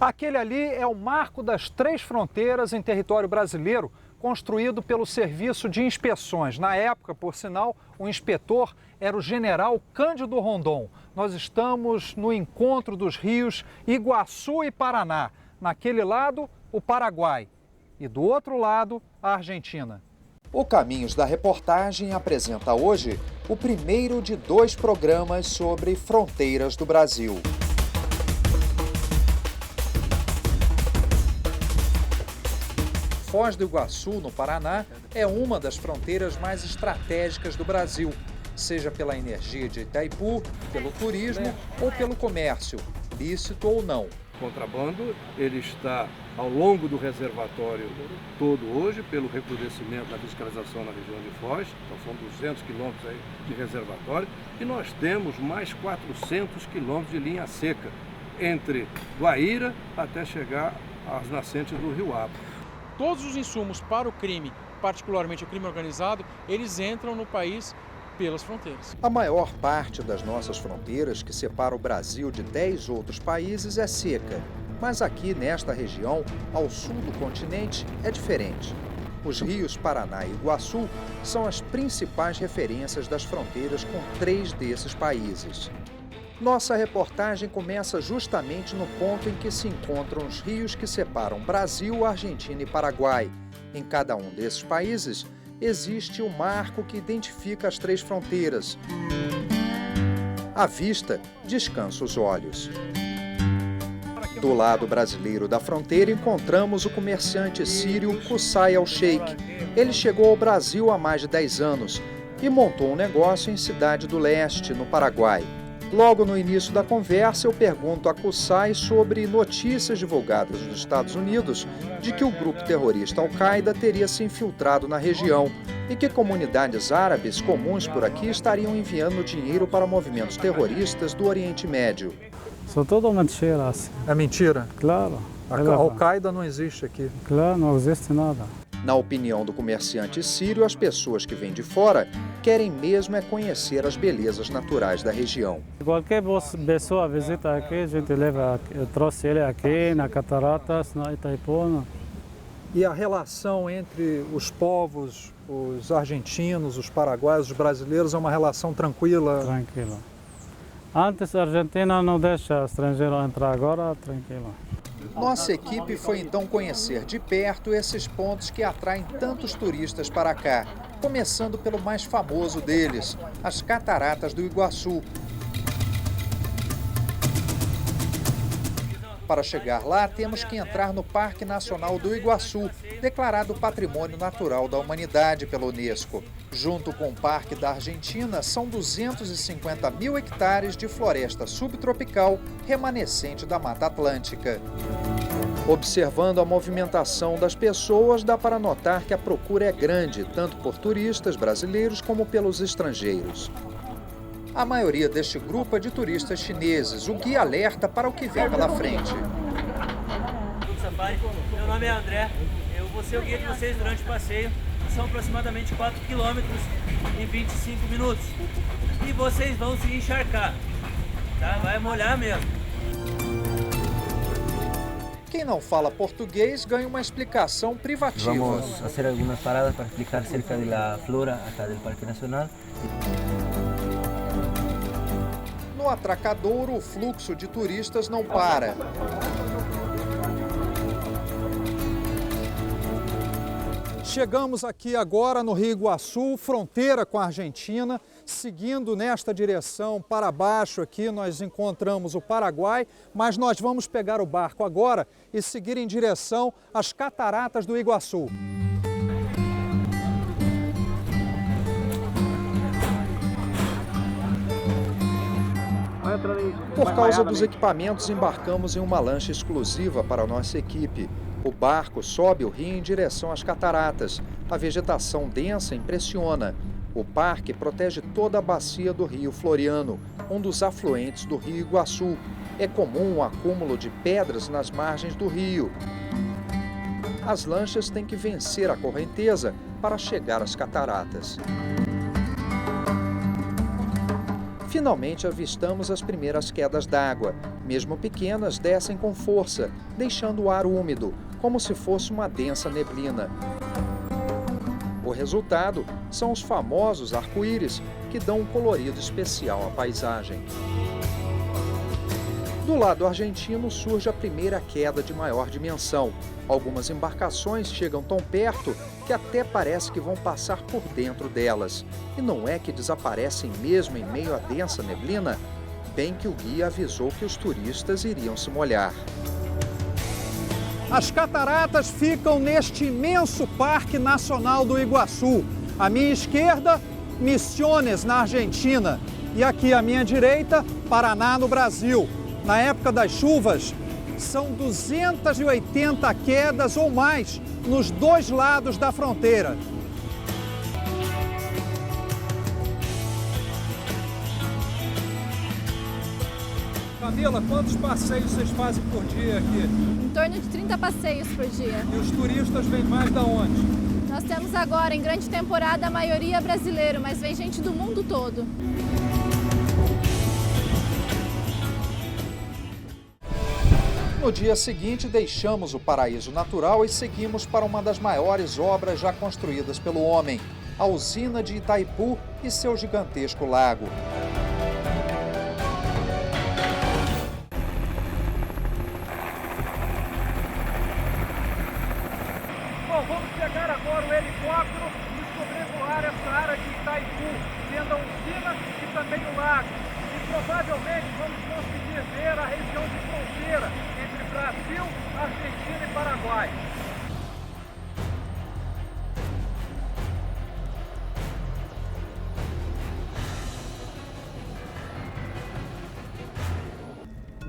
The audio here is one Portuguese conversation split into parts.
Aquele ali é o Marco das Três Fronteiras em território brasileiro, construído pelo Serviço de Inspeções. Na época, por sinal, o inspetor era o general Cândido Rondon. Nós estamos no encontro dos rios Iguaçu e Paraná. Naquele lado, o Paraguai. E do outro lado, a Argentina. O Caminhos da Reportagem apresenta hoje o primeiro de 2 programas sobre fronteiras do Brasil. Foz do Iguaçu, no Paraná, é uma das fronteiras mais estratégicas do Brasil, seja pela energia de Itaipu, pelo turismo ou pelo comércio, lícito ou não. O contrabando ele está ao longo do reservatório todo hoje, pelo recrudescimento da fiscalização na região de Foz, então são 200 quilômetros aí de reservatório, e nós temos mais 400 quilômetros de linha seca, entre Guaíra até chegar às nascentes do Rio Apa. Todos os insumos para o crime, particularmente o crime organizado, eles entram no país pelas fronteiras. A maior parte das nossas fronteiras, que separa o Brasil de 10 outros países, é seca. Mas aqui, nesta região, ao sul do continente, é diferente. Os rios Paraná e Iguaçu são as principais referências das fronteiras com 3 desses países. Nossa reportagem começa justamente no ponto em que se encontram os rios que separam Brasil, Argentina e Paraguai. Em cada um desses países, existe um marco que identifica as 3 fronteiras. À vista, descansa os olhos. Do lado brasileiro da fronteira, encontramos o comerciante sírio Qusay Al-Sheikh. Ele chegou ao Brasil há mais de 10 anos e montou um negócio em Cidade do Leste, no Paraguai. Logo no início da conversa, eu pergunto a Qusay sobre notícias divulgadas nos Estados Unidos de que o grupo terrorista Al-Qaeda teria se infiltrado na região e que comunidades árabes comuns por aqui estariam enviando dinheiro para movimentos terroristas do Oriente Médio. São tudo mentiras. É mentira? Claro. A Al-Qaeda não existe aqui. Claro, não existe nada. Na opinião do comerciante sírio, as pessoas que vêm de fora querem mesmo é conhecer as belezas naturais da região. Qualquer pessoa visita aqui, a gente leva, eu trouxe ele aqui na Cataratas, na Itaipu. E a relação entre os povos, os argentinos, os paraguaios, os brasileiros, é uma relação tranquila? Tranquila. Antes a Argentina não deixa estrangeiro entrar, agora tranquila. Nossa equipe foi então conhecer de perto esses pontos que atraem tantos turistas para cá, começando pelo mais famoso deles, as Cataratas do Iguaçu. Para chegar lá, temos que entrar no Parque Nacional do Iguaçu, declarado Patrimônio Natural da Humanidade pela Unesco. Junto com o Parque da Argentina, são 250 mil hectares de floresta subtropical remanescente da Mata Atlântica. Observando a movimentação das pessoas, dá para notar que a procura é grande, tanto por turistas brasileiros como pelos estrangeiros. A maioria deste grupo é de turistas chineses, o guia alerta para o que vem pela frente. Meu nome é André, eu vou ser o guia de vocês durante o passeio. São aproximadamente 4 quilômetros em 25 minutos. E vocês vão se encharcar, tá? Vai molhar mesmo. Quem não fala português ganha uma explicação privativa. Vamos fazer algumas paradas para explicar acerca da flora acá do Parque Nacional. No atracadouro, o fluxo de turistas não para. Chegamos aqui agora no Rio Iguaçu, fronteira com a Argentina. Seguindo nesta direção para baixo aqui, nós encontramos o Paraguai, mas nós vamos pegar o barco agora e seguir em direção às Cataratas do Iguaçu. Por causa dos equipamentos, embarcamos em uma lancha exclusiva para a nossa equipe. O barco sobe o rio em direção às cataratas. A vegetação densa impressiona. O parque protege toda a bacia do Rio Floriano, um dos afluentes do Rio Iguaçu. É comum o acúmulo de pedras nas margens do rio. As lanchas têm que vencer a correnteza para chegar às cataratas. Finalmente avistamos as primeiras quedas d'água. Mesmo pequenas, descem com força, deixando o ar úmido, como se fosse uma densa neblina. O resultado são os famosos arco-íris, que dão um colorido especial à paisagem. Do lado argentino surge a primeira queda de maior dimensão. Algumas embarcações chegam tão perto que até parece que vão passar por dentro delas. E não é que desaparecem mesmo em meio à densa neblina? Bem que o guia avisou que os turistas iriam se molhar. As cataratas ficam neste imenso Parque Nacional do Iguaçu. À minha esquerda, Misiones, na Argentina. E aqui à minha direita, Paraná, no Brasil. Na época das chuvas, são 280 quedas ou mais nos dois lados da fronteira. Camila, quantos passeios vocês fazem por dia aqui? Em torno de 30 passeios por dia. E os turistas vêm mais da onde? Nós temos agora, em grande temporada, a maioria brasileiro, mas vem gente do mundo todo. No dia seguinte, deixamos o paraíso natural e seguimos para uma das maiores obras já construídas pelo homem, a usina de Itaipu e seu gigantesco lago. Bom, vamos pegar agora o helicóptero e sobrevoar essa área de Itaipu, vendo a usina e também o lago. E provavelmente vamos conseguir ver a região de fronteira entre Brasil, Argentina e Paraguai.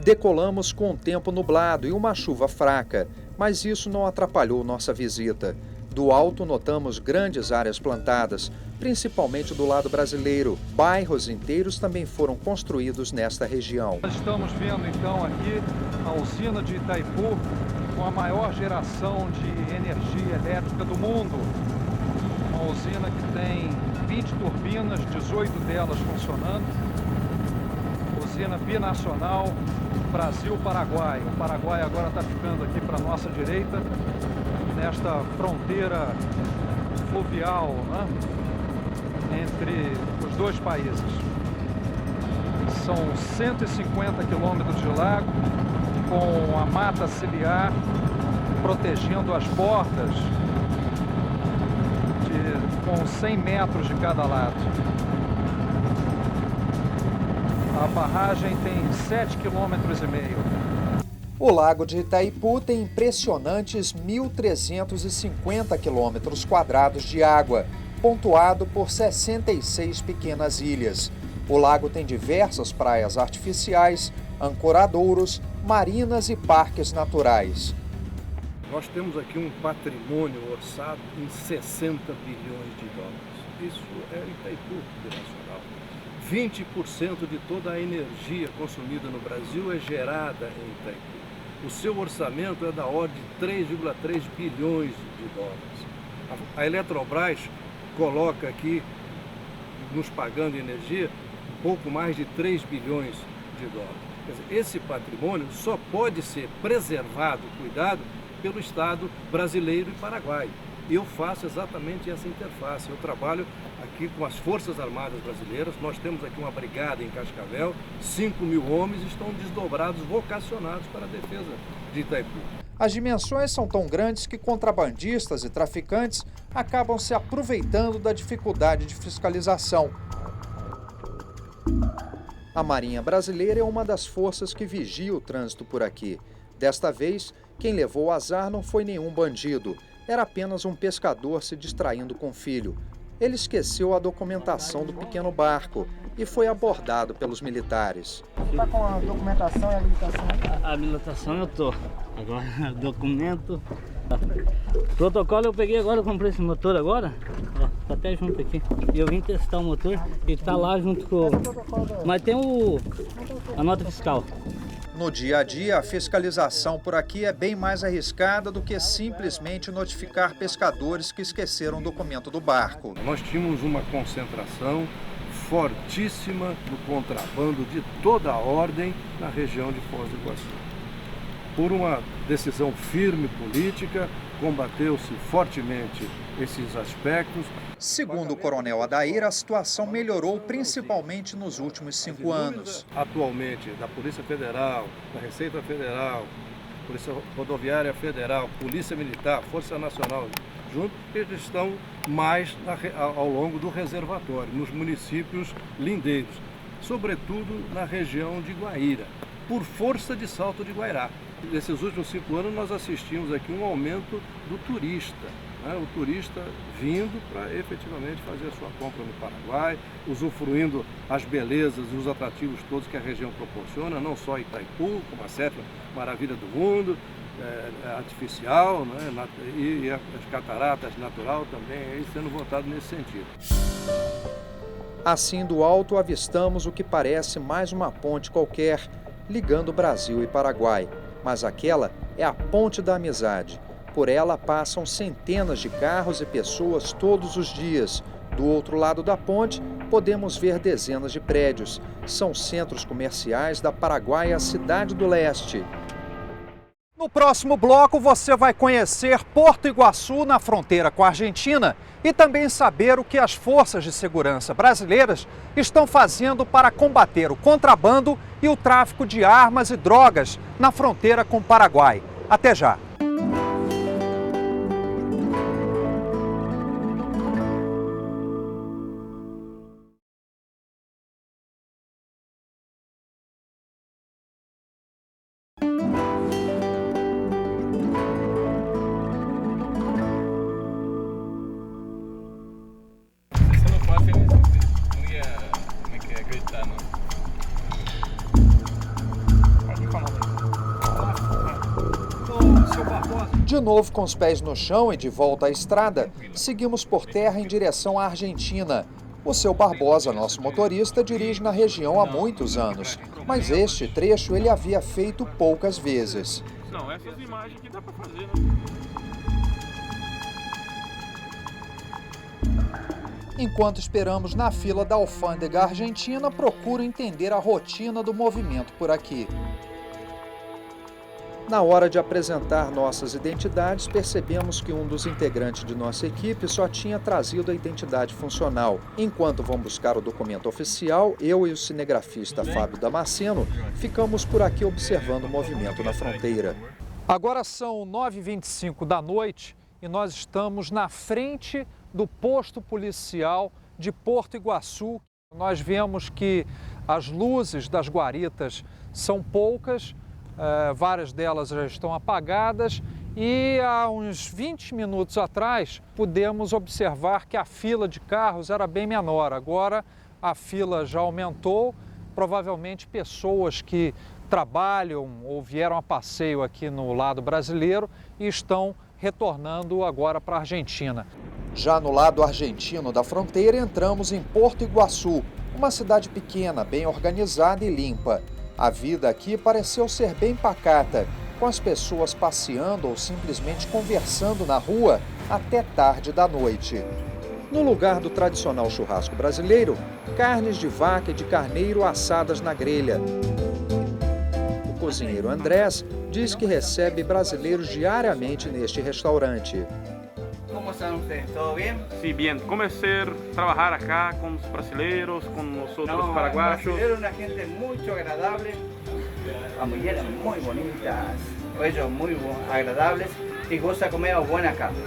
Decolamos com o tempo nublado e uma chuva fraca, mas isso não atrapalhou nossa visita. Do alto notamos grandes áreas plantadas, principalmente do lado brasileiro. Bairros inteiros também foram construídos nesta região. Nós estamos vendo então aqui a usina de Itaipu, com a maior geração de energia elétrica do mundo. Uma usina que tem 20 turbinas, 18 delas funcionando. Usina binacional Brasil-Paraguai. O Paraguai agora está ficando aqui para a nossa direita, nesta fronteira fluvial, né, entre os dois países. São 150 quilômetros de lago, com a mata ciliar protegendo as bordas com 100 metros de cada lado. A barragem tem 7,5 km. O lago de Itaipu tem impressionantes 1.350 quilômetros quadrados de água, pontuado por 66 pequenas ilhas. O lago tem diversas praias artificiais, ancoradouros, marinas e parques naturais. Nós temos aqui um patrimônio orçado em 60 bilhões de dólares. Isso é Itaipu binacional. 20% de toda a energia consumida no Brasil é gerada em Itaipu. O seu orçamento é da ordem de 3,3 bilhões de dólares. A Eletrobras coloca aqui, nos pagando energia, um pouco mais de 3 bilhões de dólares. Quer dizer, esse patrimônio só pode ser preservado, cuidado, pelo Estado brasileiro e Paraguai. Eu faço exatamente essa interface. Eu trabalho aqui com as Forças Armadas Brasileiras. Nós temos aqui uma brigada em Cascavel, 5.000 homens estão desdobrados, vocacionados para a defesa de Itaipu. As dimensões são tão grandes que contrabandistas e traficantes acabam se aproveitando da dificuldade de fiscalização. A Marinha Brasileira é uma das forças que vigia o trânsito por aqui. Desta vez, quem levou o azar não foi nenhum bandido. Era apenas um pescador se distraindo com o filho. Ele esqueceu a documentação do pequeno barco e foi abordado pelos militares. Está com a documentação e a habilitação? A habilitação eu tô. Agora, documento. Protocolo eu peguei agora, eu comprei esse motor agora. Ó, tá até junto aqui. E eu vim testar o motor e tá lá junto com... Mas tem a nota fiscal. No dia a dia, a fiscalização por aqui é bem mais arriscada do que simplesmente notificar pescadores que esqueceram o documento do barco. Nós tínhamos uma concentração fortíssima do contrabando de toda a ordem na região de Foz do Iguaçu. Por uma decisão firme política, combateu-se fortemente esses aspectos. Segundo o coronel Adair, a situação melhorou principalmente nos últimos 5 anos. Atualmente, da Polícia Federal, da Receita Federal, Polícia Rodoviária Federal, Polícia Militar, Força Nacional, junto, eles estão mais ao longo do reservatório, nos municípios lindeiros, sobretudo na região de Guaíra, por força de Salto de Guairá. Nesses últimos 5 anos nós assistimos aqui um aumento do turista, né? O turista vindo para efetivamente fazer a sua compra no Paraguai, usufruindo as belezas e os atrativos todos que a região proporciona, não só Itaipu, como a 7ª maravilha do mundo, artificial, né? E as cataratas natural também, aí sendo votado nesse sentido. Assim, do alto, avistamos o que parece mais uma ponte qualquer, ligando Brasil e Paraguai. Mas aquela é a Ponte da Amizade. Por ela passam centenas de carros e pessoas todos os dias. Do outro lado da ponte, podemos ver dezenas de prédios. São centros comerciais da Paraguaia Cidade do Leste. No próximo bloco, você vai conhecer Porto Iguaçu, na fronteira com a Argentina, e também saber o que as forças de segurança brasileiras estão fazendo para combater o contrabando e o tráfico de armas e drogas na fronteira com o Paraguai. Até já! De novo com os pés no chão e de volta à estrada, seguimos por terra em direção à Argentina. O seu Barbosa, nosso motorista, dirige na região há muitos anos, mas este trecho ele havia feito poucas vezes. Não, essas imagens que dá para fazer, né? Enquanto esperamos na fila da alfândega argentina, procuro entender a rotina do movimento por aqui. Na hora de apresentar nossas identidades, percebemos que um dos integrantes de nossa equipe só tinha trazido a identidade funcional. Enquanto vão buscar o documento oficial, eu e o cinegrafista Fábio Damasceno ficamos por aqui observando o movimento na fronteira. Agora são 9h25 da noite e nós estamos na frente do posto policial de Porto Iguaçu. Nós vemos que as luzes das guaritas são poucas, várias delas já estão apagadas e há uns 20 minutos atrás pudemos observar que a fila de carros era bem menor. Agora a fila já aumentou, provavelmente pessoas que trabalham ou vieram a passeio aqui no lado brasileiro e estão retornando agora para a Argentina. Já no lado argentino da fronteira, entramos em Porto Iguaçu, uma cidade pequena, bem organizada e limpa. A vida aqui pareceu ser bem pacata, com as pessoas passeando ou simplesmente conversando na rua até tarde da noite. No lugar do tradicional churrasco brasileiro, carnes de vaca e de carneiro assadas na grelha. O cozinheiro Andrés diz que recebe brasileiros diariamente neste restaurante. Como estão vocês? Tudo bem? Sí, bien. ¿Cómo es trabajar acá con los brasileños, con nosotros paraguayos? Brasileiro, una gente muito agradável, as mulheres muito bonitas, ellos muito agradáveis e gostam de comer boa carne.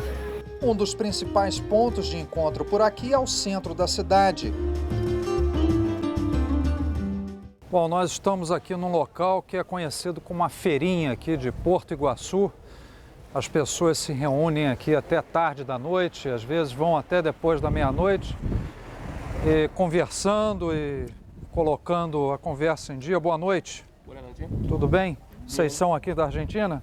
Um dos principais pontos de encontro por aqui é o centro da cidade. Bom, nós estamos aqui num local que é conhecido como a feirinha aqui de Porto Iguaçu. As pessoas se reúnem aqui até tarde da noite, às vezes vão até depois da meia-noite, conversando e colocando a conversa em dia. Boa noite. Boa noite. Tudo bem? Vocês são aqui da Argentina?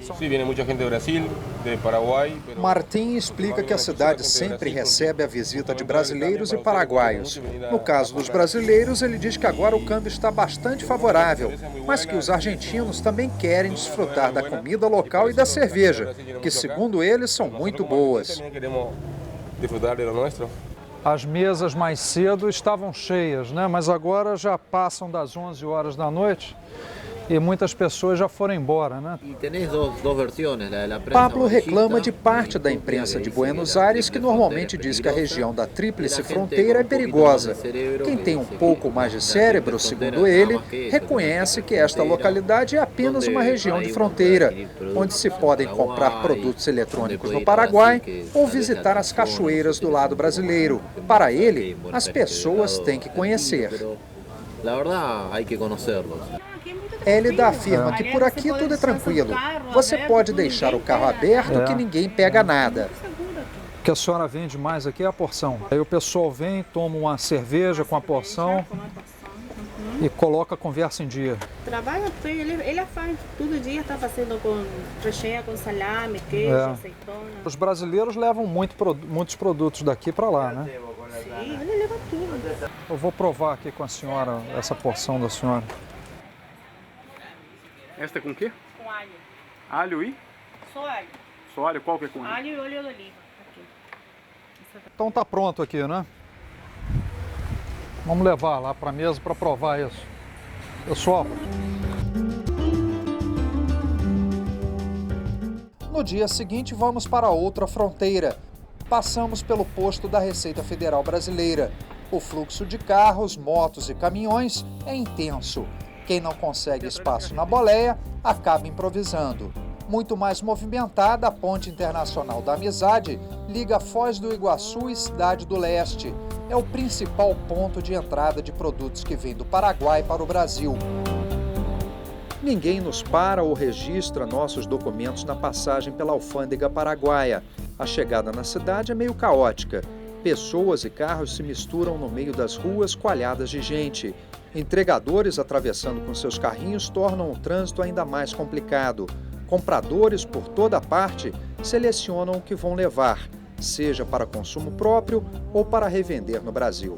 Sim, vem muita gente do Brasil, do Paraguai. Martim explica que a cidade sempre recebe a visita de brasileiros e paraguaios. No caso dos brasileiros, ele diz que agora o câmbio está bastante favorável, mas que os argentinos também querem desfrutar da comida local e da cerveja, que, segundo eles, são muito boas. As mesas mais cedo estavam cheias, né? Mas agora já passam das 11 horas da noite e muitas pessoas já foram embora, né? Pablo reclama de parte da imprensa de Buenos Aires que normalmente diz que a região da Tríplice Fronteira é perigosa. Quem tem um pouco mais de cérebro, segundo ele, reconhece que esta localidade é apenas uma região de fronteira, onde se podem comprar produtos eletrônicos no Paraguai ou visitar as cachoeiras do lado brasileiro. Para ele, as pessoas têm que conhecer. Hélida afirma que por aqui tudo é tranquilo. Você pode deixar o carro aberto que ninguém pega nada. O que a senhora vende mais aqui é a porção. Aí o pessoal vem, toma uma cerveja com a porção e coloca a conversa em dia. Trabalha, ele faz todo dia, está fazendo com recheio, com salame, queijo, azeitona. Os brasileiros levam muitos produtos daqui para lá, né? Sim, ele leva tudo. Eu vou provar aqui com a senhora essa porção da senhora. Esta é com o quê? Com alho. Alho e? Só alho. Só alho? Qual que é com alho? Alho e óleo de oliva. Aqui. Então tá pronto aqui, né? Vamos levar lá para a mesa para provar isso. Pessoal. No dia seguinte, vamos para outra fronteira. Passamos pelo posto da Receita Federal Brasileira. O fluxo de carros, motos e caminhões é intenso. Quem não consegue espaço na boleia, acaba improvisando. Muito mais movimentada, a Ponte Internacional da Amizade liga Foz do Iguaçu e Cidade do Leste. É o principal ponto de entrada de produtos que vêm do Paraguai para o Brasil. Ninguém nos para ou registra nossos documentos na passagem pela alfândega paraguaia. A chegada na cidade é meio caótica. Pessoas e carros se misturam no meio das ruas coalhadas de gente. Entregadores atravessando com seus carrinhos tornam o trânsito ainda mais complicado. Compradores por toda parte selecionam o que vão levar, seja para consumo próprio ou para revender no Brasil.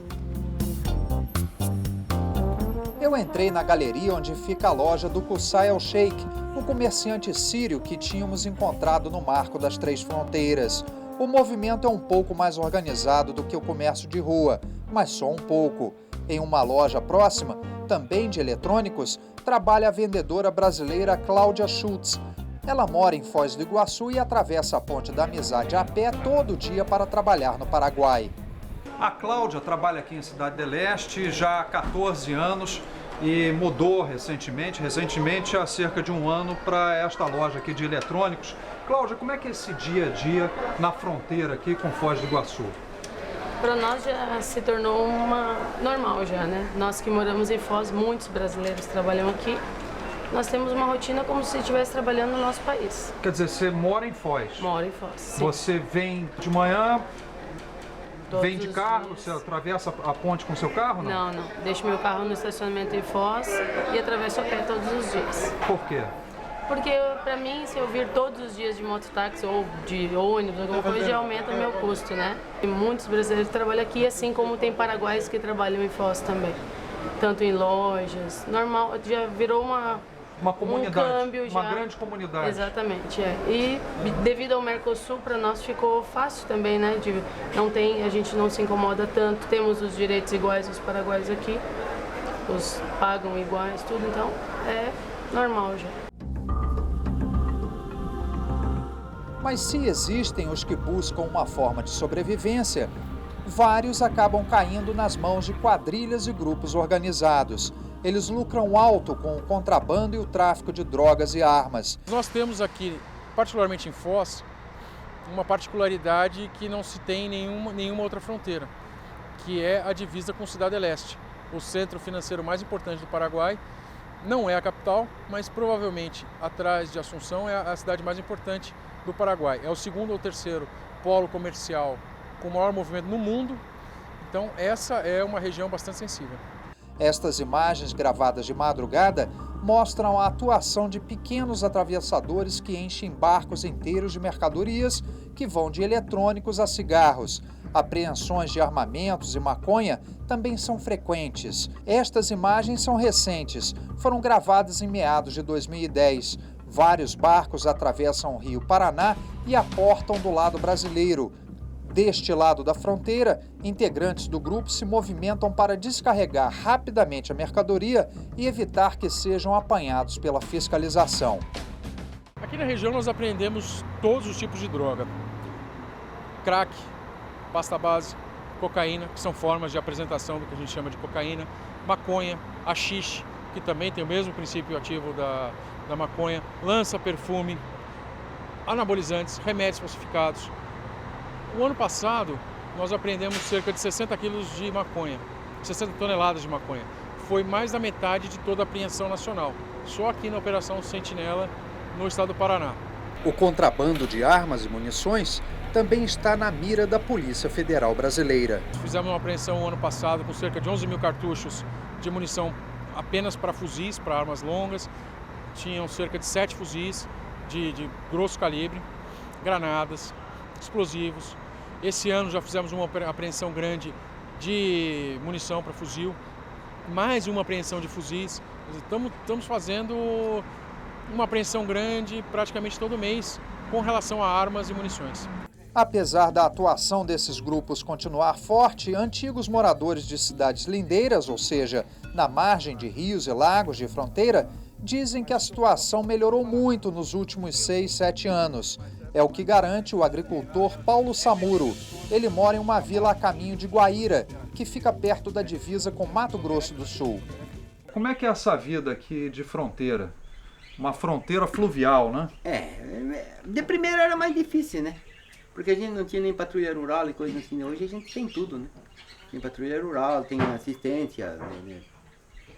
Eu entrei na galeria onde fica a loja do Qusay El Sheikh, o comerciante sírio que tínhamos encontrado no Marco das Três Fronteiras. O movimento é um pouco mais organizado do que o comércio de rua, mas só um pouco. Em uma loja próxima, também de eletrônicos, trabalha a vendedora brasileira Cláudia Schultz. Ela mora em Foz do Iguaçu e atravessa a Ponte da Amizade a pé todo dia para trabalhar no Paraguai. A Cláudia trabalha aqui em Cidade do Leste já há 14 anos e mudou recentemente há cerca de um ano, para esta loja aqui de eletrônicos. Cláudia, como é que é esse dia a dia na fronteira aqui com Foz do Iguaçu? Para nós já se tornou uma normal já, né? Nós que moramos em Foz, muitos brasileiros trabalham aqui. Nós temos uma rotina como se estivesse trabalhando no nosso país. Quer dizer, você mora em Foz? Moro em Foz, sim. Você vem de manhã, vem de carro, você atravessa a ponte com seu carro, não? Não. Deixo meu carro no estacionamento em Foz e atravesso a pé todos os dias. Por quê? Porque para mim, se eu vir todos os dias de mototáxi ou de ônibus, alguma coisa, já aumenta o meu custo, né? E muitos brasileiros trabalham aqui, assim como tem paraguaios que trabalham em Foz também. Tanto em lojas, normal, já virou uma comunidade, um câmbio já. Uma grande comunidade. Exatamente, é. E devido ao Mercosul, para nós ficou fácil também, né? A gente não se incomoda tanto, temos os direitos iguais aos paraguaios aqui, os pagam iguais, tudo, então é normal já. Mas se existem os que buscam uma forma de sobrevivência, vários acabam caindo nas mãos de quadrilhas e grupos organizados. Eles lucram alto com o contrabando e o tráfico de drogas e armas. Nós temos aqui, particularmente em Foz, uma particularidade que não se tem em nenhuma outra fronteira, que é a divisa com Cidade do Leste, o centro financeiro mais importante do Paraguai. Não é a capital, mas provavelmente atrás de Assunção é a cidade mais importante do Paraguai. É o segundo ou terceiro polo comercial com o maior movimento no mundo. Então essa é uma região bastante sensível. Estas imagens gravadas de madrugada mostram a atuação de pequenos atravessadores que enchem barcos inteiros de mercadorias que vão de eletrônicos a cigarros. Apreensões de armamentos e maconha também são frequentes. Estas imagens são recentes, foram gravadas em meados de 2010. Vários barcos atravessam o Rio Paraná e aportam do lado brasileiro. Deste lado da fronteira, integrantes do grupo se movimentam para descarregar rapidamente a mercadoria e evitar que sejam apanhados pela fiscalização. Aqui na região nós apreendemos todos os tipos de droga. Crack, pasta base, cocaína, que são formas de apresentação do que a gente chama de cocaína, maconha, haxixe, que também tem o mesmo princípio ativo da maconha, lança-perfume, anabolizantes, remédios falsificados. O ano passado, nós apreendemos cerca de 60 quilos de maconha, 60 toneladas de maconha. Foi mais da metade de toda a apreensão nacional, só aqui na Operação Sentinela, no estado do Paraná. O contrabando de armas e munições também está na mira da Polícia Federal Brasileira. Fizemos uma apreensão ano passado com cerca de 11 mil cartuchos de munição apenas para fuzis, para armas longas. Tinham cerca de 7 fuzis de grosso calibre, granadas, explosivos. Esse ano já fizemos uma apreensão grande de munição para fuzil, mais uma apreensão de fuzis. Estamos fazendo uma apreensão grande praticamente todo mês com relação a armas e munições. Apesar da atuação desses grupos continuar forte, antigos moradores de cidades lindeiras, ou seja, na margem de rios e lagos de fronteira, dizem que a situação melhorou muito nos últimos 6, 7 anos. É o que garante o agricultor Paulo Samuro. Ele mora em uma vila a caminho de Guaíra, que fica perto da divisa com Mato Grosso do Sul. Como é que é essa vida aqui de fronteira? Uma fronteira fluvial, né? De primeira era mais difícil, né? Porque a gente não tinha nem patrulha rural e coisa assim. Hoje a gente tem tudo, né? Tem patrulha rural, tem assistência. Né?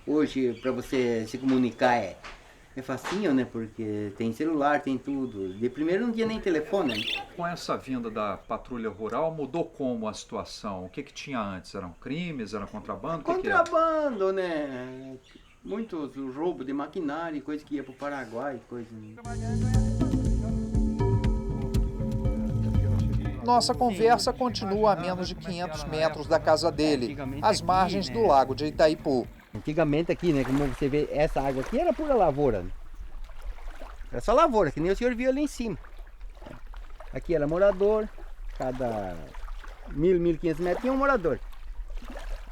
Hoje, para você se comunicar é facinho, né? Porque tem celular, tem tudo. De primeiro não tinha nem telefone. Né? Com essa vinda da patrulha rural, mudou como a situação? O que tinha antes? Eram crimes? Era contrabando? Contrabando, né? Muitos roubos de maquinário, coisa que ia para o Paraguai, coisa... Nossa conversa continua a menos de 500 metros da casa dele, às margens do lago de Itaipu. Antigamente aqui, né, como você vê, essa água aqui era pura lavoura. Né? Era só lavoura, que nem o senhor viu ali em cima. Aqui era morador, cada 1.500 metros tinha um morador.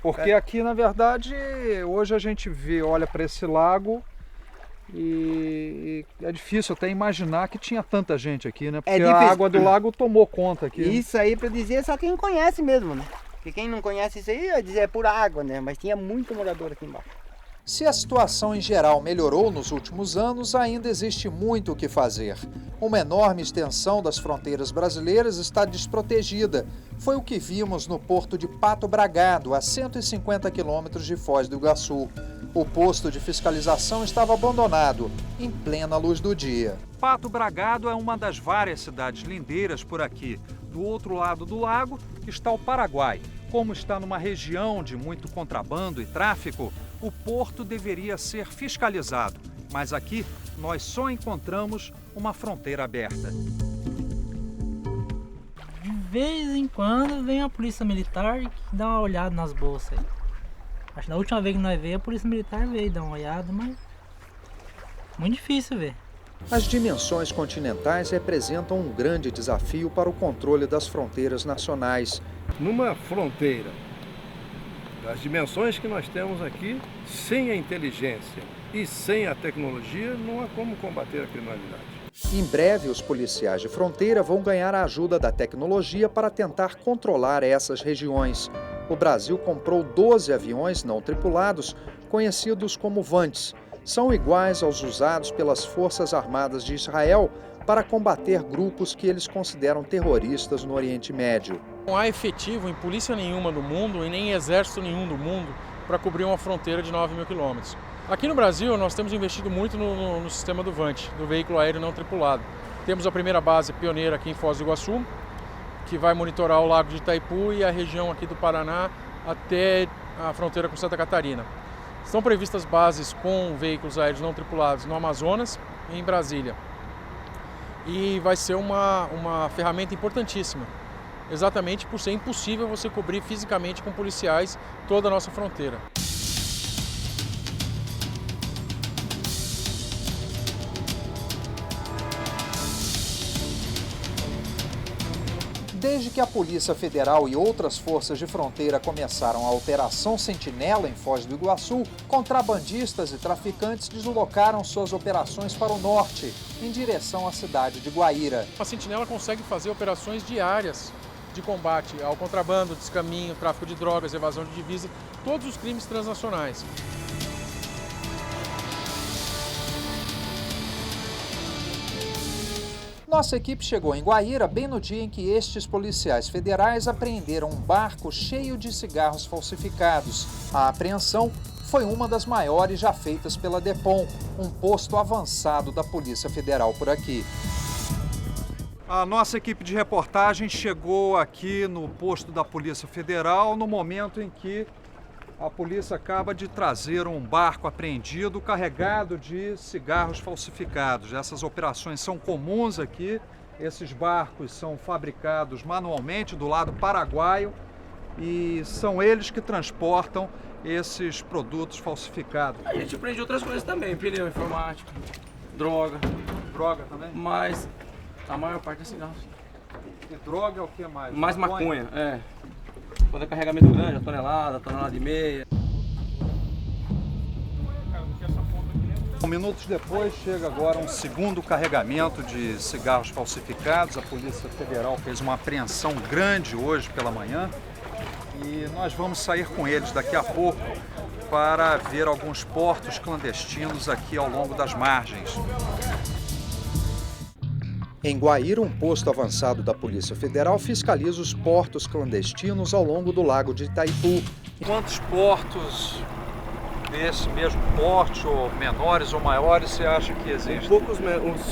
Porque aqui, na verdade, hoje a gente olha para esse lago e é difícil até imaginar que tinha tanta gente aqui, né? Porque a água do lago tomou conta aqui. Isso aí para dizer só quem conhece mesmo, né? Porque quem não conhece isso aí, vai dizer é pura água, né? Mas tinha muito morador aqui embaixo. Se a situação em geral melhorou nos últimos anos, ainda existe muito o que fazer. Uma enorme extensão das fronteiras brasileiras está desprotegida. Foi o que vimos no porto de Pato Bragado, a 150 quilômetros de Foz do Iguaçu. O posto de fiscalização estava abandonado, em plena luz do dia. Pato Bragado é uma das várias cidades lindeiras por aqui. Do outro lado do lago está o Paraguai. Como está numa região de muito contrabando e tráfico, o porto deveria ser fiscalizado. Mas aqui nós só encontramos uma fronteira aberta. De vez em quando vem a polícia militar e dá uma olhada nas bolsas aí. Acho que na última vez que nós veio, a polícia militar veio dar uma olhada, mas muito difícil ver. As dimensões continentais representam um grande desafio para o controle das fronteiras nacionais. Numa fronteira, das dimensões que nós temos aqui, sem a inteligência e sem a tecnologia, não há como combater a criminalidade. Em breve, os policiais de fronteira vão ganhar a ajuda da tecnologia para tentar controlar essas regiões. O Brasil comprou 12 aviões não tripulados, conhecidos como Vantes. São iguais aos usados pelas Forças Armadas de Israel para combater grupos que eles consideram terroristas no Oriente Médio. Não há efetivo em polícia nenhuma do mundo e nem exército nenhum do mundo para cobrir uma fronteira de 9 mil quilômetros. Aqui no Brasil, nós temos investido muito no sistema do VANT, do veículo aéreo não tripulado. Temos a primeira base pioneira aqui em Foz do Iguaçu, que vai monitorar o lago de Itaipu e a região aqui do Paraná até a fronteira com Santa Catarina. Estão previstas bases com veículos aéreos não tripulados no Amazonas e em Brasília. E vai ser uma ferramenta importantíssima, exatamente por ser impossível você cobrir fisicamente com policiais toda a nossa fronteira. Desde que a Polícia Federal e outras forças de fronteira começaram a Operação Sentinela em Foz do Iguaçu, contrabandistas e traficantes deslocaram suas operações para o norte, em direção à cidade de Guaíra. A Sentinela consegue fazer operações diárias de combate ao contrabando, descaminho, tráfico de drogas, evasão de divisa, todos os crimes transnacionais. Nossa equipe chegou em Guaíra bem no dia em que estes policiais federais apreenderam um barco cheio de cigarros falsificados. A apreensão foi uma das maiores já feitas pela DEPOM, um posto avançado da Polícia Federal por aqui. A nossa equipe de reportagem chegou aqui no posto da Polícia Federal no momento em que a polícia acaba de trazer um barco apreendido carregado de cigarros falsificados. Essas operações são comuns aqui. Esses barcos são fabricados manualmente do lado paraguaio e são eles que transportam esses produtos falsificados. A gente prende outras coisas também, pneu informático, droga. Droga também? Mas a maior parte é cigarro. E droga é o que mais? Mais maconha, é. Quando é carregamento grande, tonelada e meia. Minutos depois chega agora um segundo carregamento de cigarros falsificados. A Polícia Federal fez uma apreensão grande hoje pela manhã e nós vamos sair com eles daqui a pouco para ver alguns portos clandestinos aqui ao longo das margens. Em Guaíra, um posto avançado da Polícia Federal fiscaliza os portos clandestinos ao longo do Lago de Itaipu. Quantos portos desse mesmo porte, ou menores ou maiores, você acha que existem? Poucos,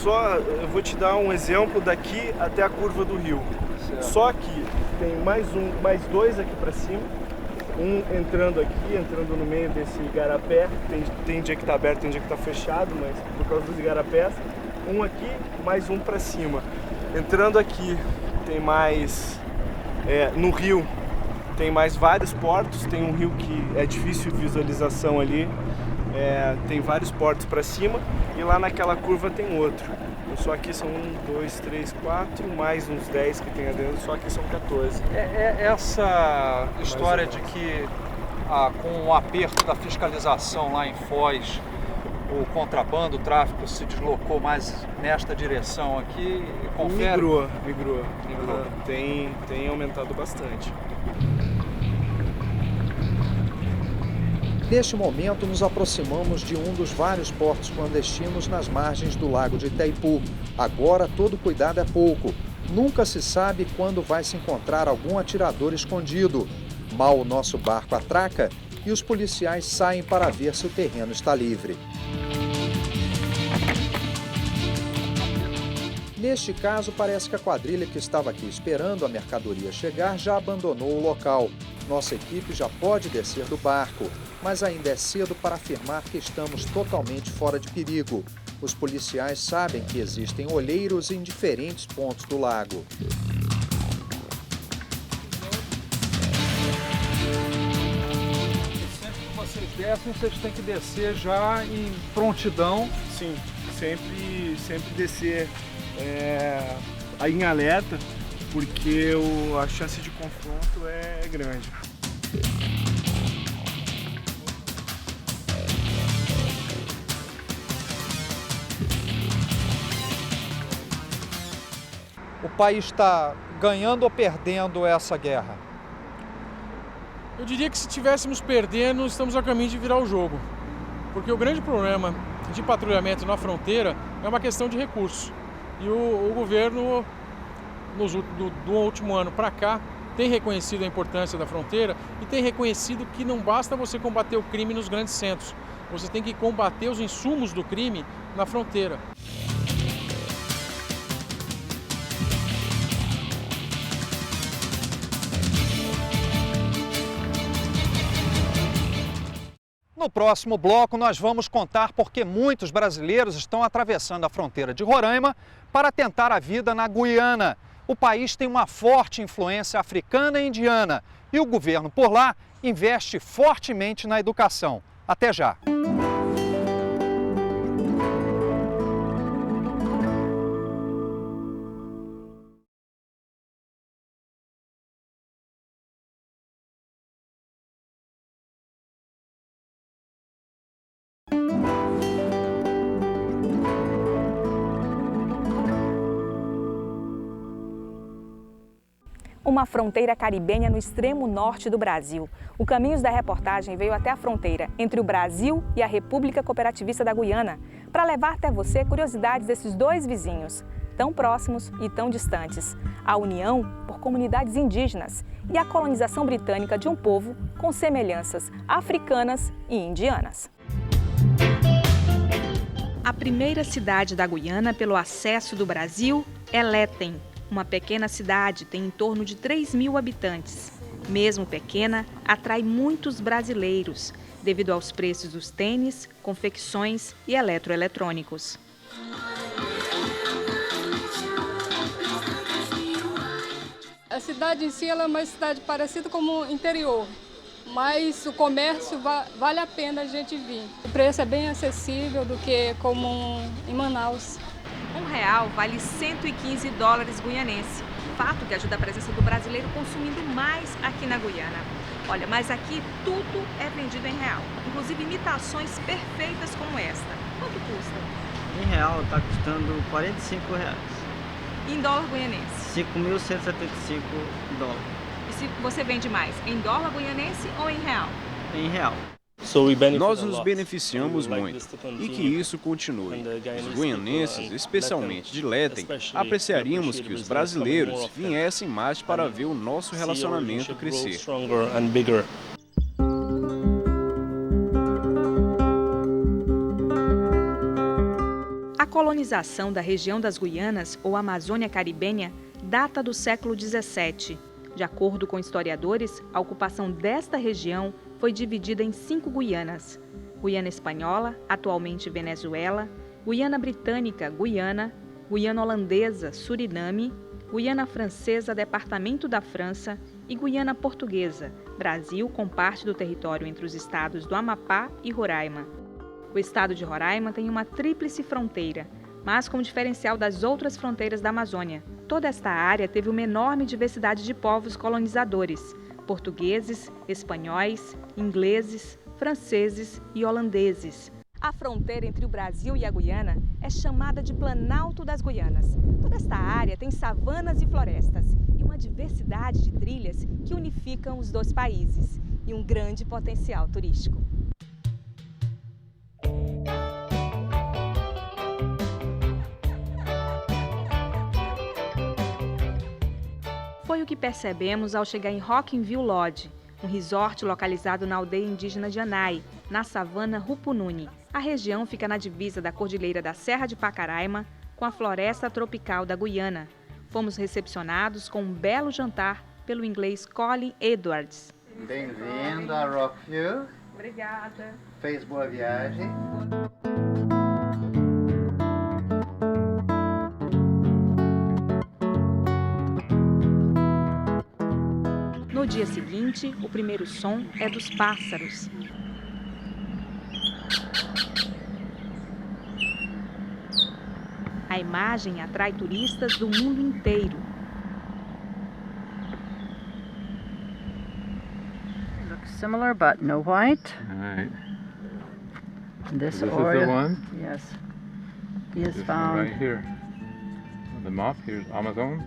só eu vou te dar um exemplo daqui até a curva do rio. Certo. Só aqui tem mais dois aqui para cima, um entrando aqui, entrando no meio desse igarapé. Tem dia que está aberto, tem dia que está fechado, mas por causa dos igarapés. Um aqui, mais um para cima. Entrando aqui, tem mais no rio, tem mais vários portos. Tem um rio que é difícil de visualização ali, tem vários portos para cima, e lá naquela curva tem outro. Só aqui são 1, 2, 3, 4, mais uns 10 que tem adentro, só aqui são 14. Essa história de que com o aperto da fiscalização lá em Foz, o contrabando, o tráfico se deslocou mais nesta direção aqui, confere? Migrou. Tem aumentado bastante. Neste momento, nos aproximamos de um dos vários portos clandestinos nas margens do Lago de Itaipu. Agora, todo cuidado é pouco. Nunca se sabe quando vai se encontrar algum atirador escondido. Mal o nosso barco atraca e os policiais saem para ver se o terreno está livre. Neste caso, parece que a quadrilha que estava aqui esperando a mercadoria chegar já abandonou o local. Nossa equipe já pode descer do barco, mas ainda é cedo para afirmar que estamos totalmente fora de perigo. Os policiais sabem que existem olheiros em diferentes pontos do lago. Sempre que vocês descem, vocês têm que descer já em prontidão. Sim, sempre descer em alerta, porque a chance de confronto é grande. O país está ganhando ou perdendo essa guerra? Eu diria que se estivéssemos perdendo, estamos a caminho de virar o jogo. Porque o grande problema de patrulhamento na fronteira é uma questão de recursos. E o governo, do último ano para cá, tem reconhecido a importância da fronteira e tem reconhecido que não basta você combater o crime nos grandes centros. Você tem que combater os insumos do crime na fronteira. No próximo bloco, nós vamos contar por que muitos brasileiros estão atravessando a fronteira de Roraima para tentar a vida na Guiana. O país tem uma forte influência africana e indiana e o governo por lá investe fortemente na educação. Até já! uma fronteira caribenha no extremo norte do Brasil. O Caminhos da Reportagem veio até a fronteira entre o Brasil e a República Cooperativista da Guiana para levar até você curiosidades desses dois vizinhos, tão próximos e tão distantes. A união por comunidades indígenas e a colonização britânica de um povo com semelhanças africanas e indianas. A primeira cidade da Guiana pelo acesso do Brasil é Léten. Uma pequena cidade tem em torno de 3.000 habitantes. Mesmo pequena, atrai muitos brasileiros, devido aos preços dos tênis, confecções e eletroeletrônicos. A cidade em si ela é uma cidade parecida com o interior, mas o comércio vale a pena a gente vir. O preço é bem acessível do que como em Manaus. R$1 vale 115 dólares guianense, fato que ajuda a presença do brasileiro consumindo mais aqui na Guiana. Olha, mas aqui tudo é vendido em real, inclusive imitações perfeitas como esta. Quanto custa? Em real está custando R$45. Em dólar guianense? 5.175 dólares. E se você vende mais, em dólar guianense ou em real? Em real. Nós nos beneficiamos muito e que isso continue. Os guianenses, especialmente de Léten, apreciaríamos que os brasileiros viessem mais para ver o nosso relacionamento crescer. A colonização da região das Guianas, ou Amazônia Caribenha, data do século XVII. De acordo com historiadores, a ocupação desta região foi dividida em 5 Guianas: Guiana Espanhola, atualmente Venezuela; Guiana Britânica, Guiana; Guiana Holandesa, Suriname; Guiana Francesa, Departamento da França; e Guiana Portuguesa, Brasil, com parte do território entre os estados do Amapá e Roraima. O estado de Roraima tem uma tríplice fronteira, mas com diferencial das outras fronteiras da Amazônia. Toda esta área teve uma enorme diversidade de povos colonizadores: portugueses, espanhóis, ingleses, franceses e holandeses. A fronteira entre o Brasil e a Guiana é chamada de Planalto das Guianas. Toda esta área tem savanas e florestas e uma diversidade de trilhas que unificam os dois países e um grande potencial turístico. Foi o que percebemos ao chegar em Rockville Lodge, um resort localizado na aldeia indígena de Anai, na savana Rupununi. A região fica na divisa da Cordilheira da Serra de Pacaraima com a floresta tropical da Guiana. Fomos recepcionados com um belo jantar pelo inglês Colin Edwards. Bem-vindo a Rockville. Obrigada. Fez boa viagem. No dia seguinte, o primeiro som é dos pássaros. A imagem atrai turistas do mundo inteiro. Looks similar but no white. All right. This So this Oriole, is the one? yes, he is This one found. right here. The map here's Amazon.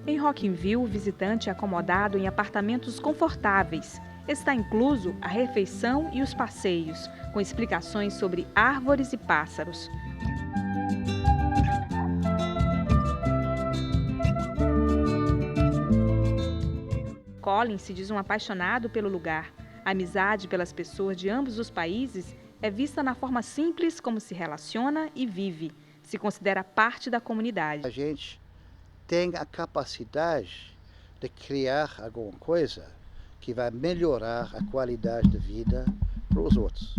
Em Rockville, o visitante é acomodado em apartamentos confortáveis. Está incluso a refeição e os passeios, com explicações sobre árvores e pássaros. Colin se diz um apaixonado pelo lugar. A amizade pelas pessoas de ambos os países é vista na forma simples como se relaciona e vive. Se considera parte da comunidade. A gente tem a capacidade de criar alguma coisa que vai melhorar a qualidade de vida para os outros.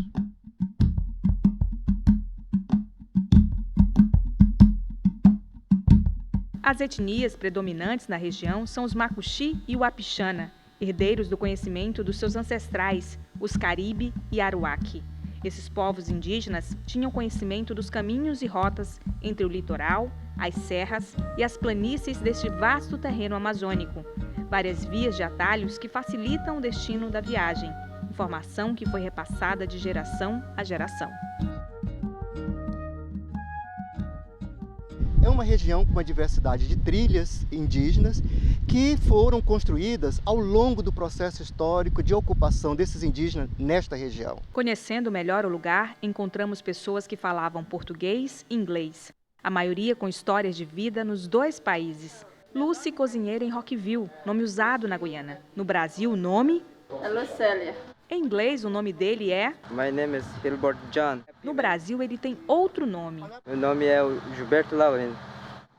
As etnias predominantes na região são os Macuxi e o Apixana, herdeiros do conhecimento dos seus ancestrais, os Caribe e Aruaque. Esses povos indígenas tinham conhecimento dos caminhos e rotas entre o litoral, as serras e as planícies deste vasto terreno amazônico. Várias vias de atalhos que facilitam o destino da viagem, informação que foi repassada de geração a geração. É uma região com uma diversidade de trilhas indígenas que foram construídas ao longo do processo histórico de ocupação desses indígenas nesta região. Conhecendo melhor o lugar, encontramos pessoas que falavam português e inglês, a maioria com histórias de vida nos dois países. Lucy, cozinheira em Rockville, nome usado na Guiana. No Brasil, o nome? É Lucélia. Em inglês, o nome dele é? My name is Hilbert John. No Brasil, ele tem outro nome. Meu nome é Gilberto Lauren.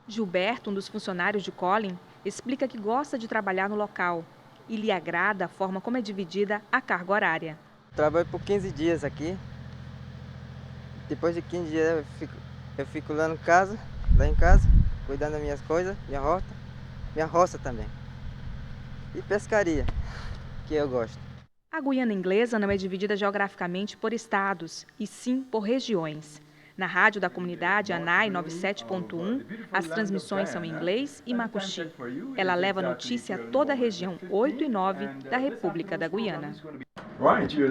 Gilberto, um dos funcionários de Colin, explica que gosta de trabalhar no local e lhe agrada a forma como é dividida a carga horária. Trabalho por 15 dias aqui. Depois de 15 dias eu fico lá em casa, cuidando das minhas coisas, minha roça também. E pescaria, que eu gosto. A Guiana Inglesa não é dividida geograficamente por estados, e sim por regiões. Na rádio da comunidade ANAI 97.1, as transmissões são em inglês e macuxi. Ela leva notícia a toda a região 8 e 9 da República da Guiana.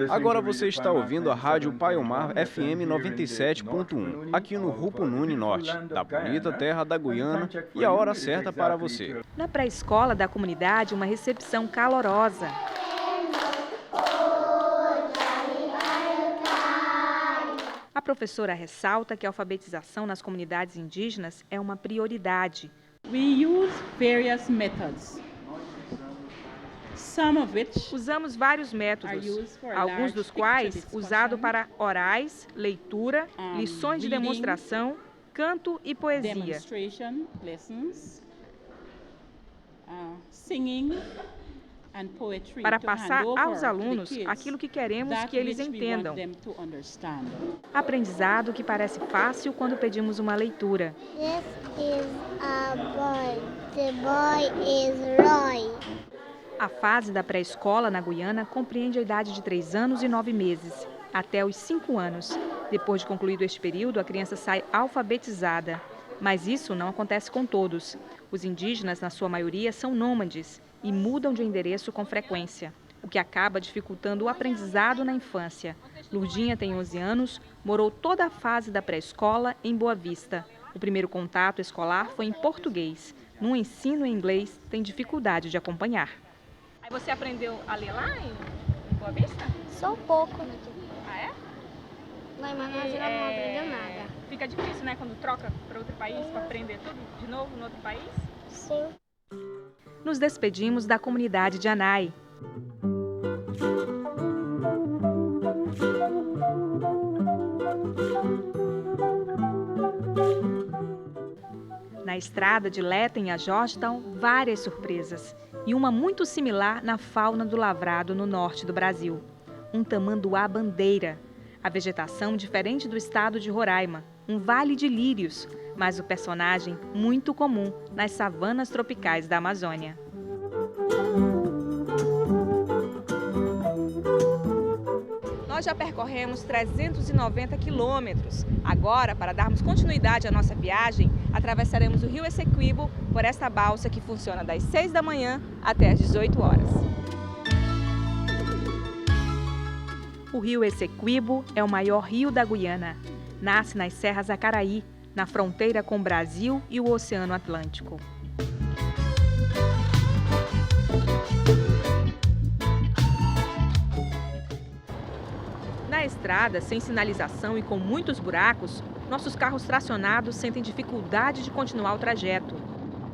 Agora você está ouvindo a rádio Paiomar FM 97.1, aqui no Rupununi Norte, da bonita terra da Guiana, e a hora certa para você. Na pré-escola da comunidade, uma recepção calorosa. A professora ressalta que a alfabetização nas comunidades indígenas é uma prioridade. We use various methods. Usamos vários métodos, alguns dos quais usados para orais, leitura, lições de demonstração, canto e poesia. Para passar aos alunos aquilo que queremos que eles entendam. Aprendizado que parece fácil quando pedimos uma leitura. This is a boy. The boy is Roy. A fase da pré-escola na Guiana compreende a idade de 3 anos e 9 meses, até os 5 anos. Depois de concluído este período, a criança sai alfabetizada. Mas isso não acontece com todos. Os indígenas, na sua maioria, são nômades e mudam de endereço com frequência, o que acaba dificultando o aprendizado na infância. Lurdinha tem 11 anos, morou toda a fase da pré-escola em Boa Vista. O primeiro contato escolar foi em português. No ensino em inglês, tem dificuldade de acompanhar. Aí você aprendeu a ler lá em Boa Vista? Só um pouco. Ah, é? Lá em Manaus ela não aprendeu nada. Fica difícil, né, quando troca para outro país, para aprender tudo de novo no outro país? Sim. Nos despedimos da comunidade de ANAI. Na estrada de Letten a Georgetown, várias surpresas. E uma muito similar na fauna do Lavrado, no norte do Brasil. Um tamanduá-bandeira. A vegetação diferente do estado de Roraima. Um vale de lírios, mas o personagem muito comum nas savanas tropicais da Amazônia. Nós já percorremos 390 quilômetros. Agora, para darmos continuidade à nossa viagem, atravessaremos o rio Essequibo por esta balsa que funciona das 6 da manhã até as 18 horas. O rio Essequibo é o maior rio da Guiana. Nasce nas Serras Acaraí, na fronteira com o Brasil e o Oceano Atlântico. Na estrada, sem sinalização e com muitos buracos, nossos carros tracionados sentem dificuldade de continuar o trajeto.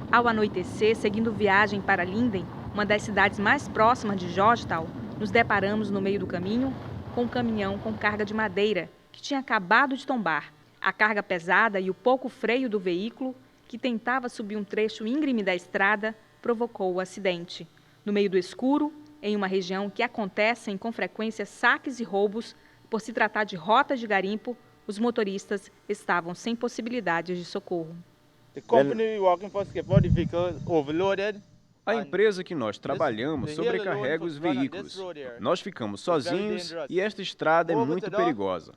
Ao anoitecer, seguindo viagem para Linden, uma das cidades mais próximas de Georgetown, nos deparamos no meio do caminho com um caminhão com carga de madeira que tinha acabado de tombar. A carga pesada e o pouco freio do veículo, que tentava subir um trecho íngreme da estrada, provocou o acidente. No meio do escuro, em uma região que acontecem com frequência saques e roubos, por se tratar de rotas de garimpo, os motoristas estavam sem possibilidades de socorro. A empresa que nós trabalhamos sobrecarrega os veículos. Nós ficamos sozinhos e esta estrada é muito perigosa.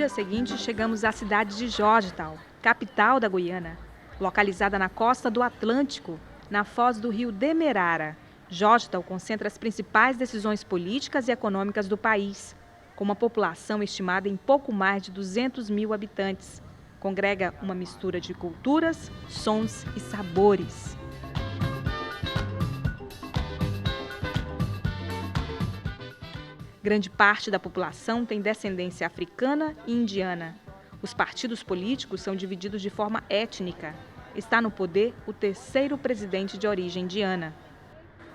dia seguinte, chegamos à cidade de Georgetown, capital da Guiana, localizada na costa do Atlântico, na foz do rio Demerara. Georgetown concentra as principais decisões políticas e econômicas do país, com uma população estimada em pouco mais de 200 mil habitantes. Congrega uma mistura de culturas, sons e sabores. Grande parte da população tem descendência africana e indiana. Os partidos políticos são divididos de forma étnica. Está no poder o terceiro presidente de origem indiana.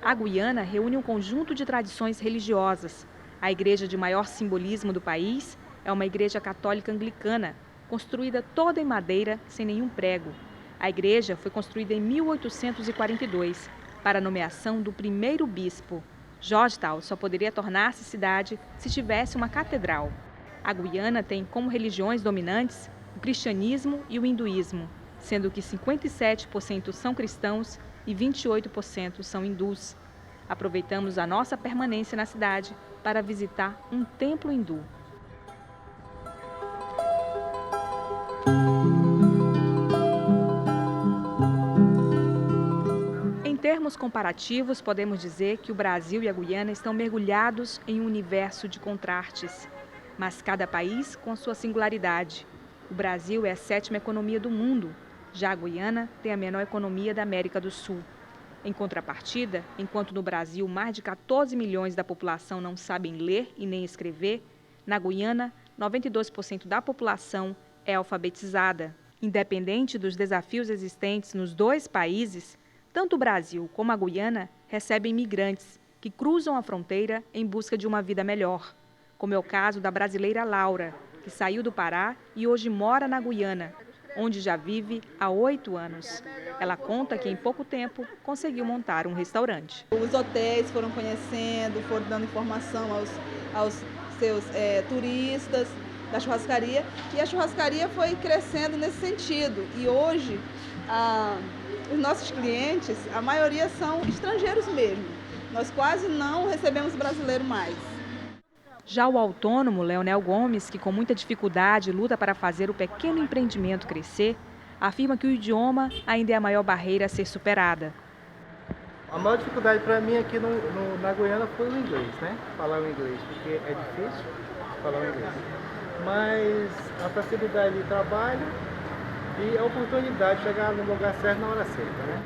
A Guiana reúne um conjunto de tradições religiosas. A igreja de maior simbolismo do país é uma igreja católica anglicana, construída toda em madeira, sem nenhum prego. A igreja foi construída em 1842, para a nomeação do primeiro bispo. Georgetown só poderia tornar-se cidade se tivesse uma catedral. A Guiana tem como religiões dominantes o cristianismo e o hinduísmo, sendo que 57% são cristãos e 28% são hindus. Aproveitamos a nossa permanência na cidade para visitar um templo hindu. Em termos comparativos, podemos dizer que o Brasil e a Guiana estão mergulhados em um universo de contrastes, mas cada país com sua singularidade. O Brasil é a 7ª economia do mundo, já a Guiana tem a menor economia da América do Sul. Em contrapartida, enquanto no Brasil mais de 14 milhões da população não sabem ler e nem escrever, na Guiana, 92% da população é alfabetizada. Independente dos desafios existentes nos dois países, tanto o Brasil como a Guiana recebem imigrantes que cruzam a fronteira em busca de uma vida melhor, como é o caso da brasileira Laura, que saiu do Pará e hoje mora na Guiana, onde já vive há 8 anos. Ela conta que em pouco tempo conseguiu montar um restaurante. Os hotéis foram conhecendo, foram dando informação aos seus turistas da churrascaria, e a churrascaria foi crescendo nesse sentido. E hoje, os nossos clientes, a maioria são estrangeiros mesmo. Nós quase não recebemos brasileiro mais. Já o autônomo Leonel Gomes, que com muita dificuldade luta para fazer o pequeno empreendimento crescer, afirma que o idioma ainda é a maior barreira a ser superada. A maior dificuldade para mim aqui na Guiana foi o inglês, né? Falar o inglês, porque é difícil falar o inglês. Mas a facilidade de trabalho e a oportunidade de chegar no lugar certo na hora certa, né?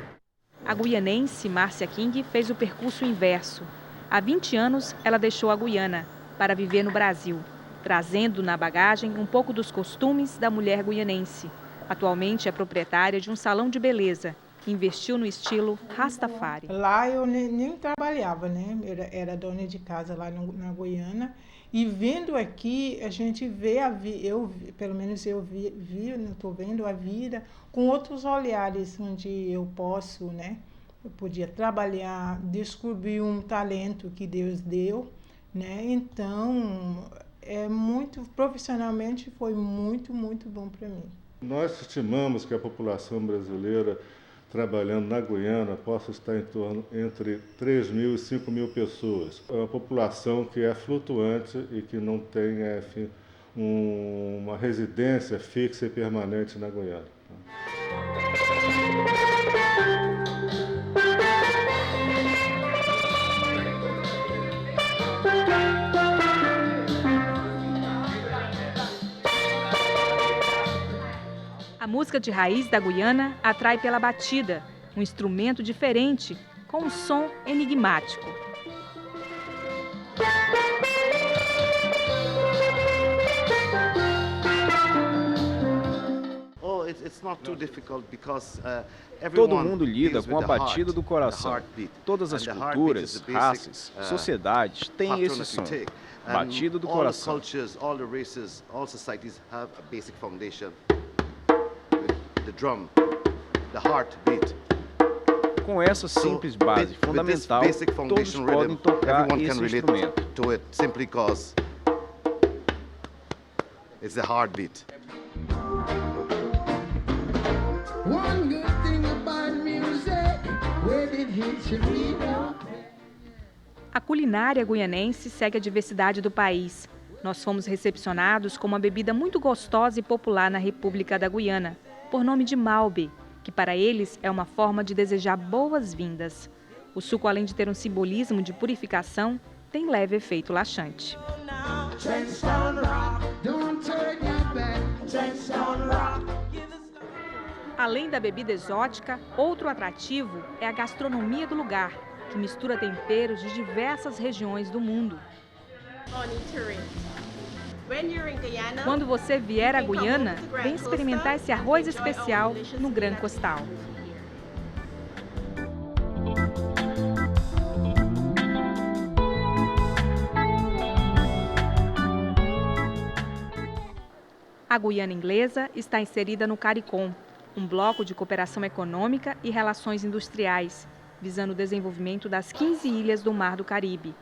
A guianense Márcia King fez o percurso inverso. Há 20 anos, ela deixou a Guiana para viver no Brasil, trazendo na bagagem um pouco dos costumes da mulher guianense. Atualmente é proprietária de um salão de beleza. Investiu no estilo Rastafari. Lá eu nem trabalhava, né? Era dona de casa lá na Guiana. E vendo aqui, a gente vê pelo menos eu estou vendo a vida com outros olhares, onde eu posso, né? Eu podia trabalhar, descobrir um talento que Deus deu, né? Então, profissionalmente foi muito, muito bom para mim. Nós estimamos que a população brasileira trabalhando na Guiana possa estar em torno entre 3 mil e 5 mil pessoas. É uma população que é flutuante e que não tem uma residência fixa e permanente na Guiana. A música de raiz da Guiana atrai pela batida, um instrumento diferente, com um som enigmático. Todo mundo lida com a batida do coração. Todas as culturas, raças, sociedades têm esse som, batida do coração. Com essa simples base fundamental, todos podem tocar esse instrumento. A culinária guianense segue a diversidade do país. Nós fomos recepcionados com uma bebida muito gostosa e popular na República da Guiana, por nome de Malbe, que para eles é uma forma de desejar boas-vindas. O suco, além de ter um simbolismo de purificação, tem leve efeito laxante. Além da bebida exótica, outro atrativo é a gastronomia do lugar, que mistura temperos de diversas regiões do mundo. Quando você vier à Guiana, vem experimentar esse arroz especial no Gran Costal. A Guiana Inglesa está inserida no CARICOM, um bloco de cooperação econômica e relações industriais, visando o desenvolvimento das 15 ilhas do Mar do Caribe.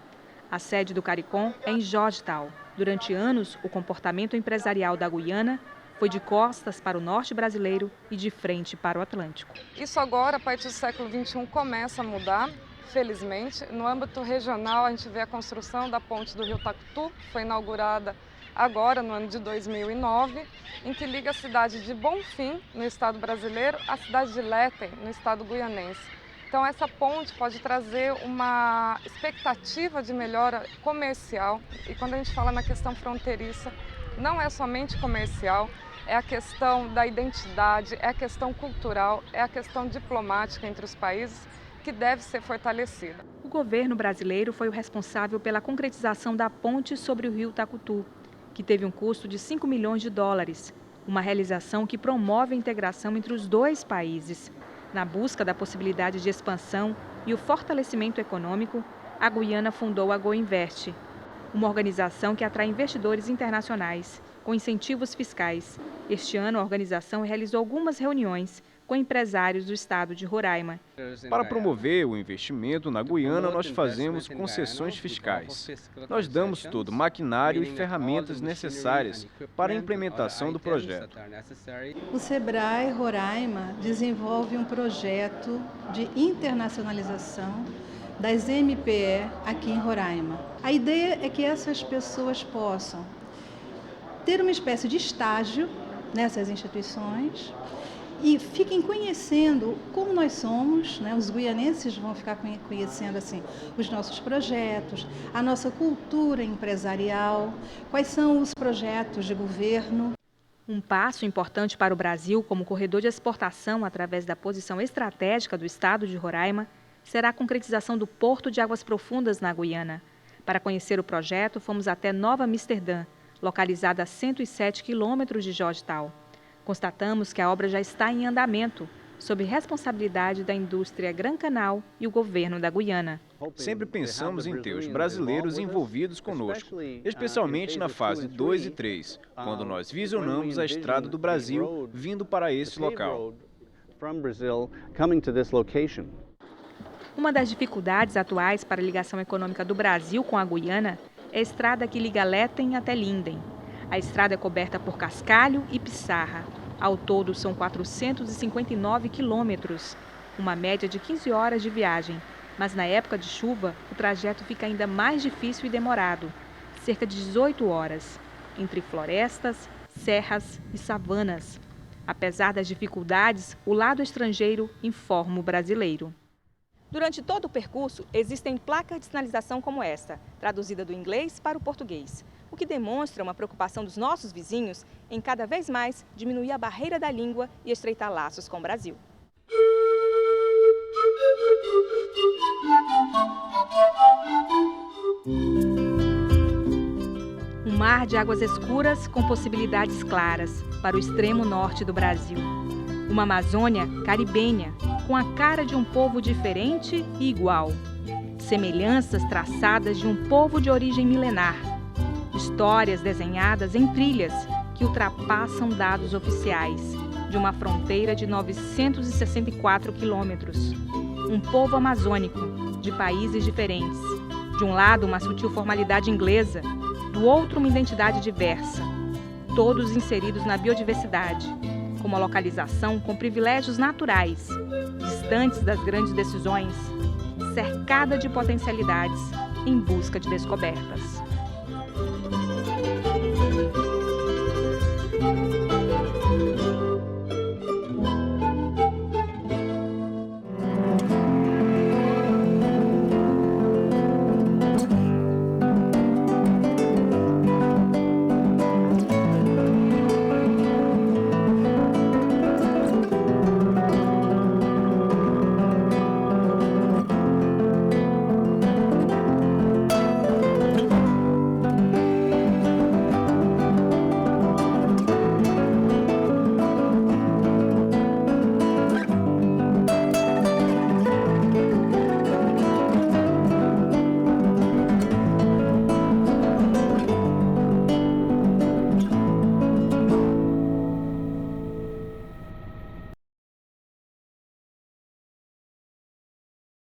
A sede do CARICOM é em Georgetown. Durante anos, o comportamento empresarial da Guiana foi de costas para o norte brasileiro e de frente para o Atlântico. Isso agora, a partir do século XXI, começa a mudar, felizmente. No âmbito regional, a gente vê a construção da ponte do Rio Tacutu, que foi inaugurada agora, no ano de 2009, em que liga a cidade de Bonfim, no estado brasileiro, à cidade de Leten, no estado guianense. Então, essa ponte pode trazer uma expectativa de melhora comercial. E quando a gente fala na questão fronteiriça, não é somente comercial, é a questão da identidade, é a questão cultural, é a questão diplomática entre os países que deve ser fortalecida. O governo brasileiro foi o responsável pela concretização da ponte sobre o rio Tacutu, que teve um custo de 5 milhões de dólares, uma realização que promove a integração entre os dois países. Na busca da possibilidade de expansão e o fortalecimento econômico, a Guiana fundou a GoInvest, uma organização que atrai investidores internacionais, com incentivos fiscais. Este ano, a organização realizou algumas reuniões com empresários do estado de Roraima. Para promover o investimento na Guiana, nós fazemos concessões fiscais. Nós damos todo o maquinário e ferramentas necessárias para a implementação do projeto. O Sebrae Roraima desenvolve um projeto de internacionalização das MPE aqui em Roraima. A ideia é que essas pessoas possam ter uma espécie de estágio nessas instituições e fiquem conhecendo como nós somos, né? Os guianenses vão ficar conhecendo assim, os nossos projetos, a nossa cultura empresarial, quais são os projetos de governo. Um passo importante para o Brasil como corredor de exportação através da posição estratégica do estado de Roraima será a concretização do Porto de Águas Profundas na Guiana. Para conhecer o projeto, fomos até Nova Amsterdã, localizada a 107 quilômetros de Georgetown. Constatamos que a obra já está em andamento, sob responsabilidade da indústria Gran Canal e o governo da Guiana. Sempre pensamos em ter os brasileiros envolvidos conosco, especialmente na fase 2 e 3, quando nós visionamos a estrada do Brasil vindo para esse local. Uma das dificuldades atuais para a ligação econômica do Brasil com a Guiana é a estrada que liga Leten até Linden. A estrada é coberta por cascalho e pissarra. Ao todo, são 459 quilômetros, uma média de 15 horas de viagem. Mas na época de chuva, o trajeto fica ainda mais difícil e demorado, cerca de 18 horas, entre florestas, serras e savanas. Apesar das dificuldades, o lado estrangeiro informa o brasileiro. Durante todo o percurso, existem placas de sinalização como esta, traduzida do inglês para o português, o que demonstra uma preocupação dos nossos vizinhos em cada vez mais diminuir a barreira da língua e estreitar laços com o Brasil. Um mar de águas escuras com possibilidades claras para o extremo norte do Brasil. Uma Amazônia caribenha, com a cara de um povo diferente e igual. Semelhanças traçadas de um povo de origem milenar. Histórias desenhadas em trilhas que ultrapassam dados oficiais, de uma fronteira de 964 quilômetros. Um povo amazônico, de países diferentes. De um lado, uma sutil formalidade inglesa, do outro, uma identidade diversa. Todos inseridos na biodiversidade, com uma localização com privilégios naturais, distantes das grandes decisões, cercada de potencialidades em busca de descobertas.